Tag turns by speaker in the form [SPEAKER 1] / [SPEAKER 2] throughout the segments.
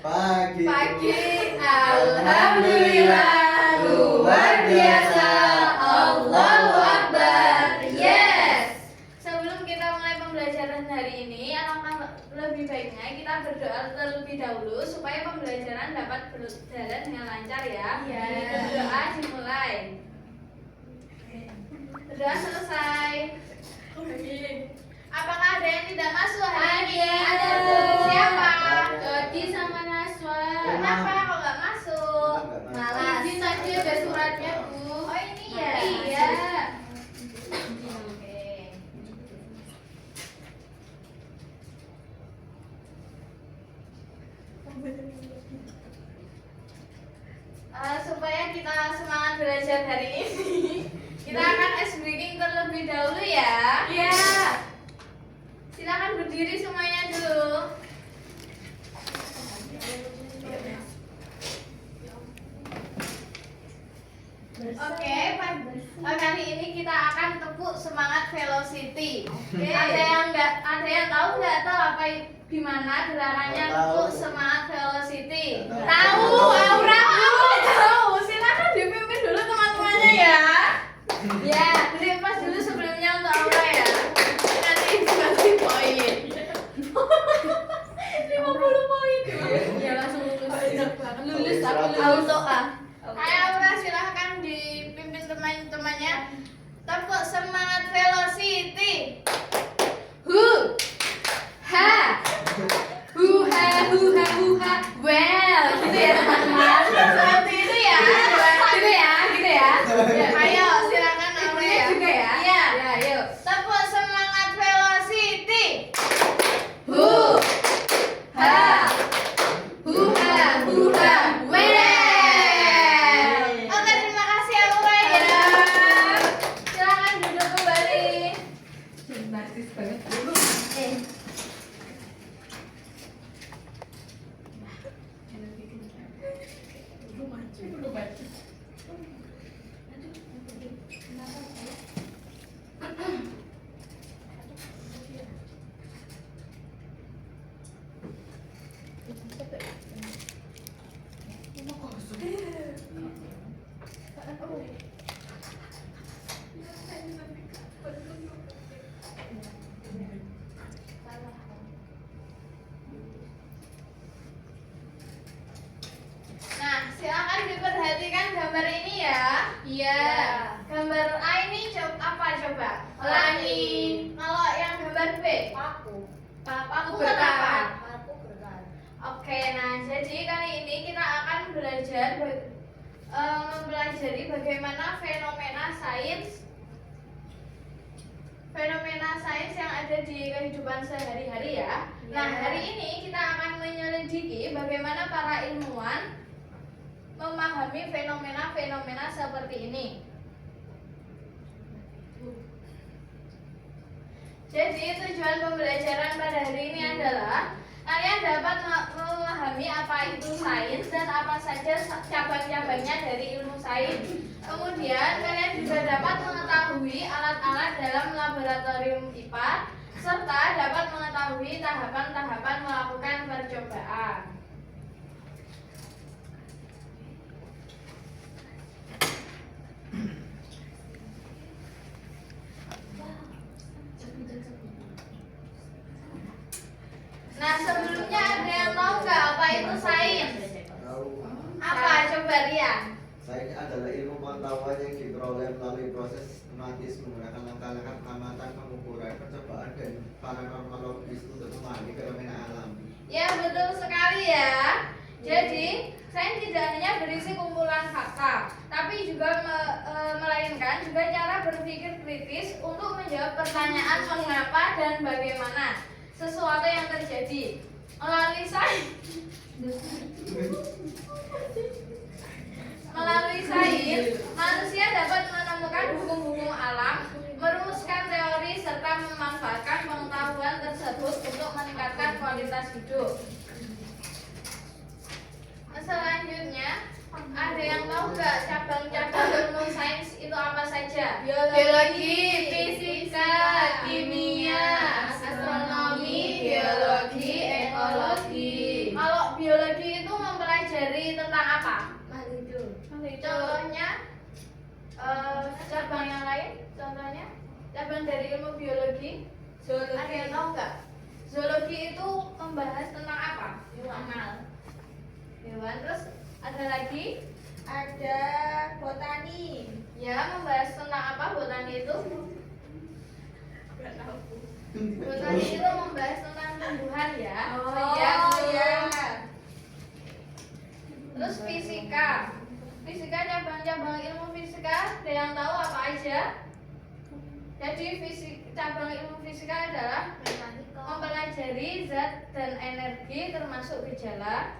[SPEAKER 1] Pagi.
[SPEAKER 2] Pagi. Alhamdulillah. Luar biasa. Allahu Akbar. Yes. Sebelum kita mulai pembelajaran hari ini, alangkah lebih baiknya kita berdoa terlebih dahulu supaya pembelajaran dapat berjalan dengan lancar ya. Berdoa dimulai. Berdoa selesai. Apakah ada yang tidak masuk hari ini?
[SPEAKER 3] Ada.
[SPEAKER 2] Siapa?
[SPEAKER 3] Dodi sama Naswa.
[SPEAKER 2] Kenapa kok nggak masuk?
[SPEAKER 3] Malas.
[SPEAKER 2] Izin tadi ada suratnya, Bu. Oh ini ya? Iya. Oke. Supaya kita semangat belajar hari ini, kita akan ice breaking terlebih dahulu ya.
[SPEAKER 3] Iya.
[SPEAKER 2] Silakan berdiri semuanya dulu. Oke, kali ini kita akan tepuk semangat velocity. Ada yang tahu nggak apa gimana gerakannya tepuk semangat velocity? Tahu, Aura tahu. Silakan dipimpin dulu teman-temannya ya. Ya, beri pas dulu sebelumnya untuk Aura ya. Nanti dikasih poin. 50 poin.
[SPEAKER 3] Ya langsung lulus.
[SPEAKER 2] Lulus auto ah. Ayo Aura silahkan dipimpin teman-temannya. Tepuk semangat velocity. Hu ha hu ha hu ha hu ha. Well, gitu ya teman-teman. Seperti itu ya. Gitu ya. Ayo silakan Aura ya.
[SPEAKER 3] Juga ya?
[SPEAKER 2] Iya.
[SPEAKER 3] Ya, yuk.
[SPEAKER 2] Tepuk semangat velocity. Hu ha hu ha hu ha. Well. Oke, terima kasih Aura ya. Silakan duduk kembali.
[SPEAKER 3] Narsis banget.
[SPEAKER 2] Nah, silakan diperhatikan gambar ini ya. Iya. Gambar A ini apa coba? Pelangi. Kalau yang gambar B?
[SPEAKER 3] Paku.
[SPEAKER 2] Paku berkarat.
[SPEAKER 3] Paku berkarat.
[SPEAKER 2] Oke, nah jadi kali ini kita akan belajar mempelajari bagaimana fenomena sains yang ada di kehidupan sehari-hari ya. Nah, hari ini kita akan menyelidiki bagaimana para ilmuwan memahami fenomena-fenomena seperti ini. Jadi tujuan pembelajaran pada hari ini adalah kalian dapat memahami apa itu sains dan apa saja cabang-cabangnya dari ilmu sains. Kemudian kalian juga dapat mengetahui alat-alat dalam laboratorium IPA serta dapat mengetahui tahapan-tahapan melakukan percobaan. Nah, sebelumnya ada yang tahu nggak apa itu sains?
[SPEAKER 1] Tahu.
[SPEAKER 2] Apa? Coba Rian.
[SPEAKER 1] Sains adalah ilmu pengetahuan yang diperoleh melalui proses sistematis menggunakan langkah-langkah pengamatan, pengukuran, percobaan, dan paranormal logis untuk memahami fenomena alam.
[SPEAKER 2] Ya, betul sekali ya. Jadi, sains tidak hanya berisi kumpulan fakta, tapi juga melainkan juga cara berpikir kritis untuk menjawab pertanyaan mengapa dan bagaimana sesuatu yang terjadi. Melalui sains, manusia dapat menemukan hukum-hukum alam, merumuskan teori serta memanfaatkan pengetahuan tersebut untuk meningkatkan kualitas hidup. Selanjutnya, ada yang tahu nggak cabang-cabang ilmu sains itu apa saja? Biologi, fisika, kimia, astronomi, biologi, ekologi. Kalau biologi Contohnya cabang yang lain, contohnya cabang dari ilmu biologi. Ada yang tahu nggak? Zoologi itu membahas tentang apa?
[SPEAKER 3] Hewan.
[SPEAKER 2] Hewan. Terus ada lagi?
[SPEAKER 3] Ada botani.
[SPEAKER 2] Ya, membahas tentang apa botani itu? Botani itu membahas tentang tumbuhan ya.
[SPEAKER 3] Oh
[SPEAKER 2] Ya,
[SPEAKER 3] ya.
[SPEAKER 2] Terus fisika. Fisika, cabang-cabang ilmu fisika, ada yang tahu apa aja? Jadi cabang ilmu fisika adalah mempelajari zat dan energi termasuk gejala,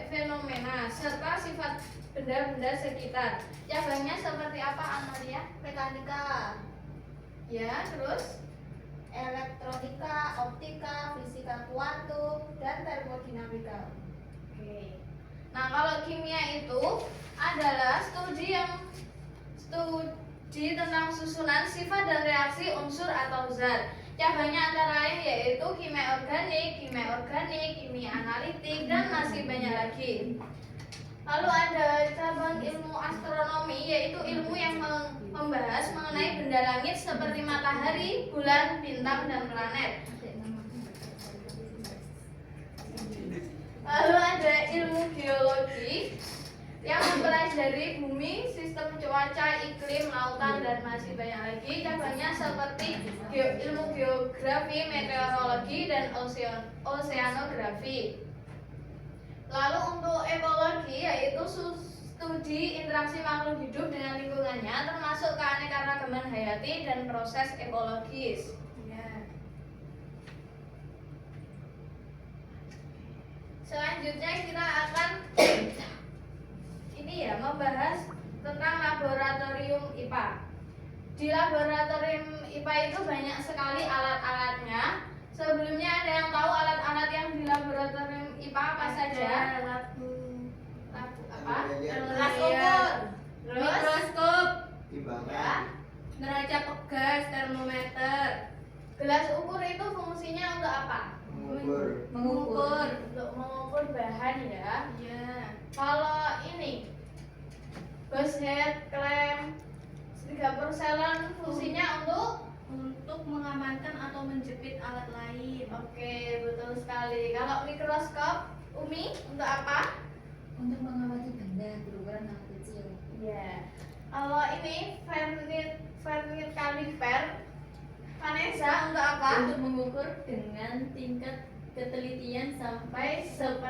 [SPEAKER 2] fenomena, serta sifat benda-benda sekitar. Cabangnya seperti apa, Amalia?
[SPEAKER 3] Mekanika,
[SPEAKER 2] Ya, terus?
[SPEAKER 3] elektronika, optika, fisika kuantum, dan termodinamika.
[SPEAKER 2] Oke. Nah, kalau kimia itu adalah studi tentang susunan sifat dan reaksi unsur atau zat. Cabangnya antara lain yaitu kimia organik, kimia analitik, dan masih banyak lagi. Lalu ada cabang ilmu astronomi, yaitu ilmu yang membahas mengenai benda langit seperti matahari, bulan, bintang, dan planet. Lalu ada ilmu geologi yang mempelajari bumi, sistem cuaca, iklim, lautan, dan masih banyak lagi. Cabangnya seperti ilmu geografi, meteorologi, dan oseanografi. Lalu untuk ekologi yaitu studi interaksi makhluk hidup dengan lingkungannya, termasuk keanekaragaman hayati dan proses ekologis.
[SPEAKER 3] Ya.
[SPEAKER 2] Selanjutnya kita akan ini ya, membahas tentang laboratorium IPA. Di laboratorium IPA itu banyak sekali alat-alatnya. Sebelumnya ada yang tahu alat-alat yang di laboratorium IPA apa saja? Labu apa?
[SPEAKER 3] Kelas ukur,
[SPEAKER 2] Terus?
[SPEAKER 3] mikroskop,
[SPEAKER 1] Timbangan.
[SPEAKER 2] Ya.
[SPEAKER 3] neraca pegas, termometer,
[SPEAKER 2] Gelas ukur itu fungsinya untuk apa?
[SPEAKER 1] Mengukur.
[SPEAKER 2] Untuk mengukur bahan ya.
[SPEAKER 3] Ya.
[SPEAKER 2] Kalau ini goshead, klem, serigala porcelain fungsinya untuk
[SPEAKER 3] mengamankan atau menjepit alat lain.
[SPEAKER 2] Oke, betul sekali. Kalau mikroskop, Umi untuk apa?
[SPEAKER 4] Untuk mengamati benda berukuran hal kecil.
[SPEAKER 2] Ya. Kalau ini Vernier caliper, Vanessa untuk apa?
[SPEAKER 3] Untuk mengukur dengan tingkat ketelitian sampai 100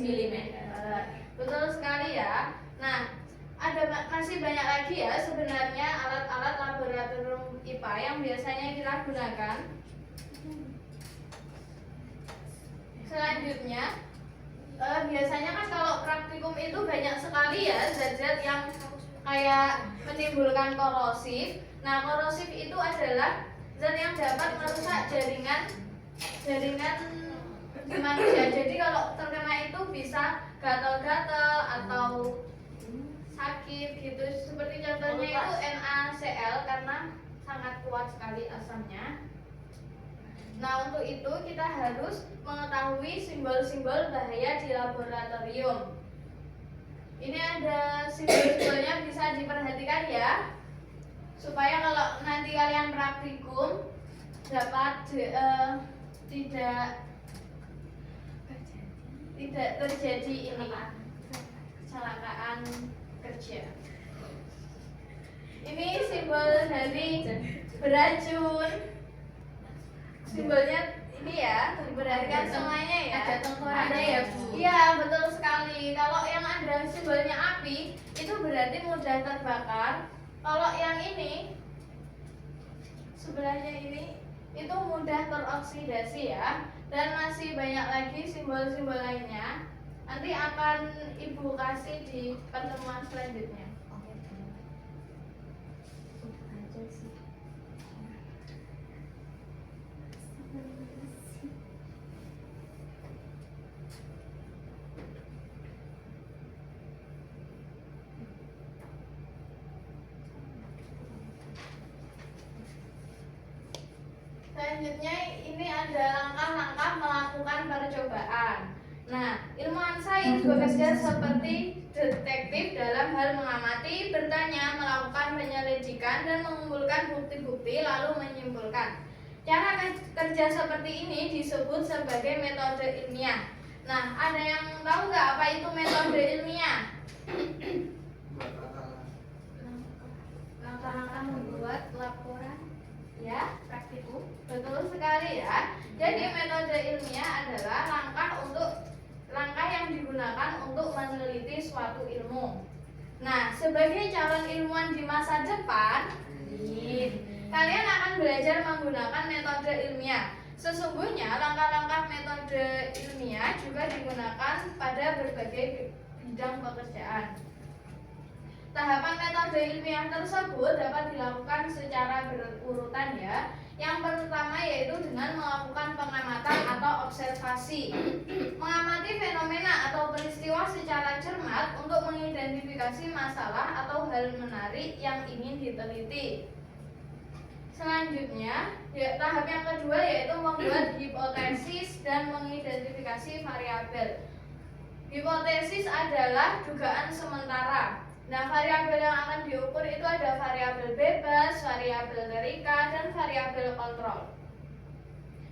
[SPEAKER 3] mm.
[SPEAKER 2] Betul sekali ya. Nah, ada masih banyak lagi ya sebenarnya alat-alat laboratorium IPA yang biasanya kita gunakan. Selanjutnya, biasanya kan kalau praktikum itu banyak sekali ya zat-zat yang kayak menimbulkan korosif. Nah, korosif itu adalah zat yang dapat merusak jaringan di manusia. Jadi kalau terkena itu bisa gatal-gatal atau sakit gitu. Seperti contohnya itu NaCl karena sangat kuat sekali asamnya. Nah, untuk itu kita harus mengetahui simbol-simbol bahaya di laboratorium. Ini ada simbol-simbolnya, bisa diperhatikan ya, supaya kalau nanti kalian praktikum dapat tidak terjadi ini kecelakaan kerja. Ini simbol dari beracun. Simbolnya ini ya, diperhatikan semuanya ya.
[SPEAKER 3] Ada tengkoraknya ya, Bu?
[SPEAKER 2] Iya, betul sekali. Kalau yang ada simbolnya api, itu berarti mudah terbakar. Kalau yang ini, sebelahnya ini, itu mudah teroksidasi ya. Dan masih banyak lagi simbol-simbol lainnya. Nanti akan Ibu kasih di pertemuan selanjutnya. Selanjutnya ini ada langkah-langkah melakukan percobaan. Nah, ilmuwan sains bekerja seperti detektif dalam hal mengamati, bertanya, melakukan penyelidikan, dan mengumpulkan bukti-bukti lalu menyimpulkan. Cara kerja seperti ini disebut sebagai metode ilmiah. Nah, ada yang tahu nggak apa itu metode ilmiah?
[SPEAKER 3] Langkah-langkah membuat laporan
[SPEAKER 2] Ya,
[SPEAKER 3] praktikum.
[SPEAKER 2] betul sekali ya. Jadi metode ilmiah adalah langkah yang digunakan untuk meneliti suatu ilmu. Nah, sebagai calon ilmuwan di masa depan, kalian akan belajar menggunakan metode ilmiah. Sesungguhnya langkah-langkah metode ilmiah juga digunakan pada berbagai bidang pekerjaan. Tahapan metode ilmiah tersebut dapat dilakukan secara berurutan ya. Yang pertama yaitu dengan melakukan pengamatan atau observasi. Mengamati fenomena atau peristiwa secara cermat untuk mengidentifikasi masalah atau hal menarik yang ingin diteliti. Selanjutnya, tahap yang kedua yaitu membuat hipotesis dan mengidentifikasi variabel. Hipotesis adalah dugaan sementara. Nah, variabel yang akan diukur itu ada variabel bebas, variabel terikat, dan variabel kontrol.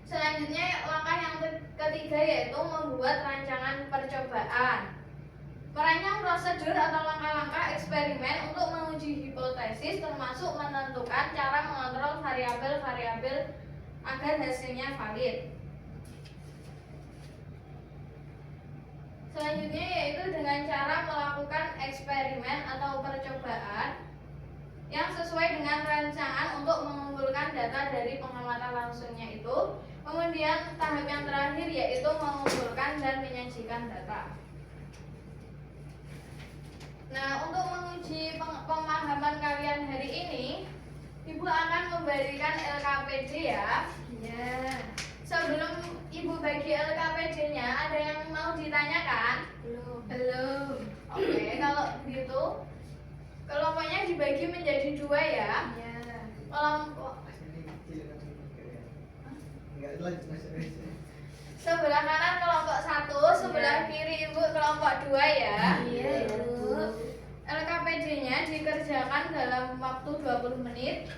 [SPEAKER 2] Selanjutnya, langkah yang ketiga yaitu membuat rancangan percobaan. Merancang prosedur atau langkah-langkah eksperimen untuk menguji hipotesis termasuk menentukan cara mengontrol variabel-variabel agar hasilnya valid. Selanjutnya yaitu dengan cara melakukan eksperimen atau percobaan yang sesuai dengan rancangan untuk mengumpulkan data dari pengamatan langsungnya itu. Kemudian tahap yang terakhir yaitu mengumpulkan dan menyajikan data. Nah, untuk menguji pemahaman kalian hari ini, Ibu akan memberikan LKPD ya.
[SPEAKER 3] Ya.
[SPEAKER 2] Sebelum Ibu bagi LKPD-nya, ada yang mau ditanyakan? Belum. Oke, kalau gitu kelompoknya dibagi menjadi dua ya.
[SPEAKER 3] Ya.
[SPEAKER 2] Kelompok sebelah kanan kelompok 1, sebelah kiri Ibu kelompok 2 ya.
[SPEAKER 3] Iya, Bu.
[SPEAKER 2] LKPD-nya dikerjakan dalam waktu 20 menit.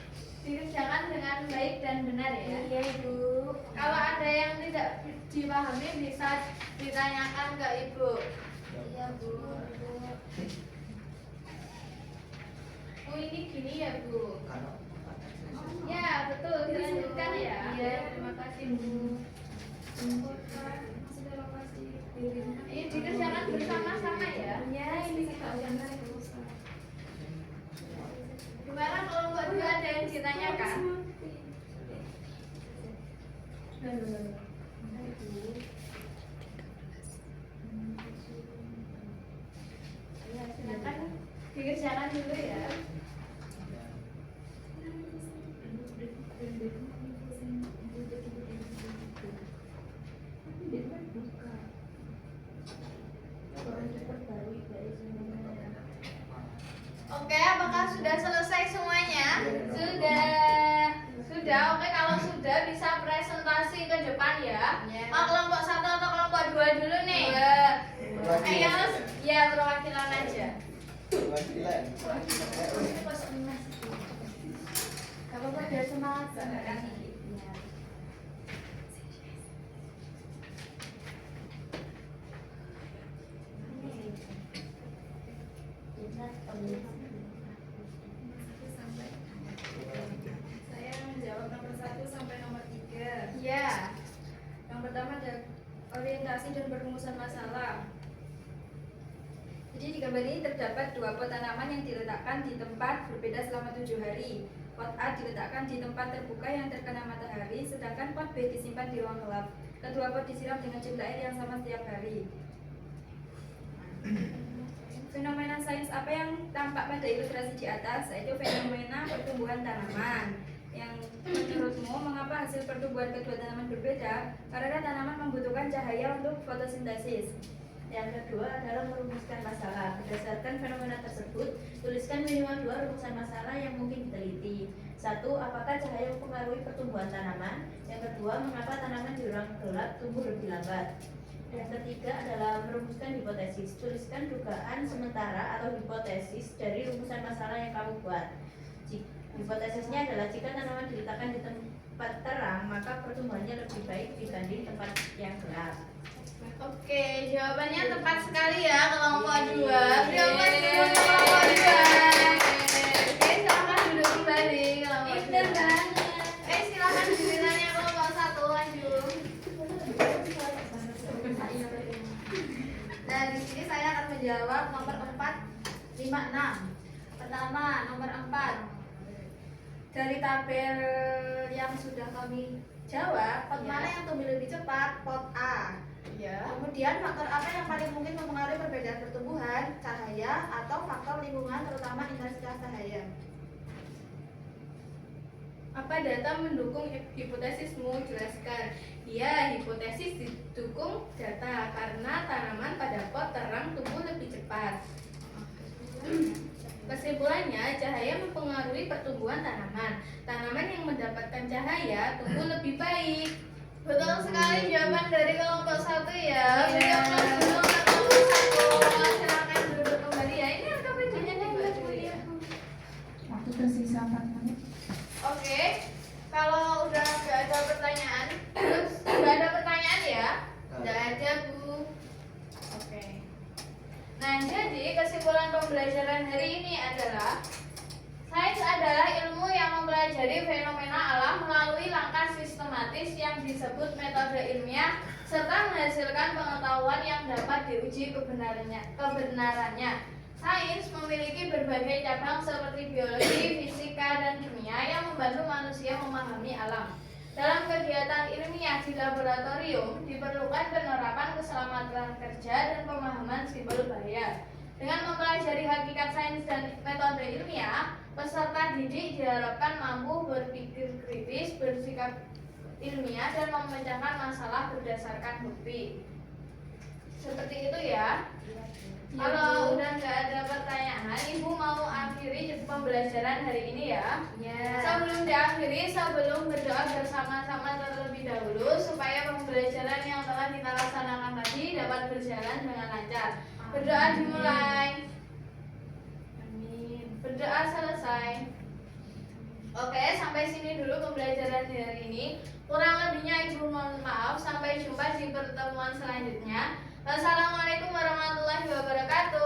[SPEAKER 2] Dikerjakan dengan baik dan benar ya.
[SPEAKER 3] Iya, Ibu.
[SPEAKER 2] Kalau ada yang tidak dipahami bisa ditanyakan ke Ibu.
[SPEAKER 3] Iya, Bu.
[SPEAKER 2] Oh, ini gini ya, Bu. Ya, betul. Dilanjutkan ya.
[SPEAKER 3] Iya, terima kasih, Bu.
[SPEAKER 2] Ini dikerjakan bersama-sama ya.
[SPEAKER 3] Ya, ini kita udah
[SPEAKER 2] Gimana kelompok 2 ada yang ditanyakan? Ya, silakan dikerjakan dulu ya. Oke, apakah sudah selesai semuanya? Sudah. Oke, kalau sudah bisa presentasi ke depan ya. Mau kelompok 1 atau kelompok 2 dulu nih? Ayo, ya perwakilan aja.
[SPEAKER 3] Gak apa-apa, biar semangat.
[SPEAKER 4] Saya menjawab nomor 1 sampai nomor 3.
[SPEAKER 2] Ya.
[SPEAKER 4] Yang pertama ada orientasi dan perumusan masalah. Jadi di gambar ini terdapat 2 pot tanaman yang diletakkan di tempat berbeda selama 7 hari. Pot A diletakkan di tempat terbuka yang terkena matahari, sedangkan pot B disimpan di ruang gelap. Kedua pot disiram dengan jumlah air yang sama setiap hari. Fenomena sains apa yang tampak pada ilustrasi di atas? Yaitu fenomena pertumbuhan tanaman. Yang menurutmu mengapa hasil pertumbuhan kedua tanaman berbeda? Karena tanaman membutuhkan cahaya untuk fotosintesis.
[SPEAKER 3] Yang kedua adalah merumuskan masalah. Berdasarkan fenomena tersebut, tuliskan minimal 2 rumusan masalah yang mungkin diteliti. 1. Apakah cahaya mempengaruhi pertumbuhan tanaman? Yang kedua, mengapa tanaman di ruang gelap tumbuh lebih lambat? Yang ketiga adalah merumuskan hipotesis. Tuliskan dugaan sementara atau hipotesis dari rumusan masalah yang kamu buat. Hipotesisnya adalah jika tanaman diletakkan di tempat terang, maka pertumbuhannya lebih baik dibanding tempat yang gelap.
[SPEAKER 2] Oke, jawabannya tepat sekali ya kelompok 2. Jawaban untuk kelompok 2. Oke, silakan duduk kembali kelompok 2.
[SPEAKER 4] Pinter banget.
[SPEAKER 2] Silakan gilirannya kelompok 1 lanjut. Nah, di sini saya akan menjawab nomor 4, 5, 6. Pertama, nomor 4. Dari tabel yang sudah kami jawab, pot mana yang tumbuh lebih cepat? Pot A.
[SPEAKER 3] Ya.
[SPEAKER 2] Kemudian faktor apa yang paling mungkin mempengaruhi perbedaan pertumbuhan, cahaya, atau faktor lingkungan terutama intensitas cahaya?
[SPEAKER 5] Apa data mendukung hipotesismu? Jelaskan. Ya, hipotesis didukung data karena tanaman pada pot terang tumbuh lebih cepat. Kesimpulannya, cahaya mempengaruhi pertumbuhan tanaman. Tanaman yang mendapatkan cahaya tumbuh lebih baik.
[SPEAKER 2] Betul sekali jawaban dari kelompok 1 ya.
[SPEAKER 3] Iya.
[SPEAKER 2] Berikan dulu untuk kelompok 1. Silakan duduk kembali ya. Ini angka penjanya dibuat dulu ya.
[SPEAKER 6] Waktu tersisa 4 menit.
[SPEAKER 2] Oke, kalau udah nggak ada pertanyaan, terus nggak ada pertanyaan ya? Nggak ada Bu. Oke. Nah, jadi kesimpulan pembelajaran hari ini adalah sains adalah ilmu yang mempelajari fenomena alam melalui langkah sistematis yang disebut metode ilmiah serta menghasilkan pengetahuan yang dapat diuji kebenarannya. Sains memiliki berbagai cabang seperti biologi, fisika, dan kimia yang membantu manusia memahami alam. Dalam kegiatan ilmiah di laboratorium diperlukan penerapan keselamatan kerja dan pemahaman simbol bahaya. Dengan mempelajari hakikat sains dan metode ilmiah, peserta didik diharapkan mampu berpikir kritis, bersikap ilmiah, dan memecahkan masalah berdasarkan bukti. Seperti itu ya. Kalau udah nggak ada pertanyaan, Ibu mau akhiri pembelajaran hari ini ya.
[SPEAKER 3] Ya.
[SPEAKER 2] Sebelum diakhiri, sebelum berdoa bersama-sama terlebih dahulu supaya pembelajaran yang telah kita laksanakan tadi dapat berjalan dengan lancar. Berdoa dimulai.
[SPEAKER 3] Amin.
[SPEAKER 2] Berdoa selesai. Oke, sampai sini dulu pembelajaran hari ini. Kurang lebihnya Ibu mohon maaf. Sampai jumpa di pertemuan selanjutnya. Wassalamualaikum warahmatullahi wabarakatuh.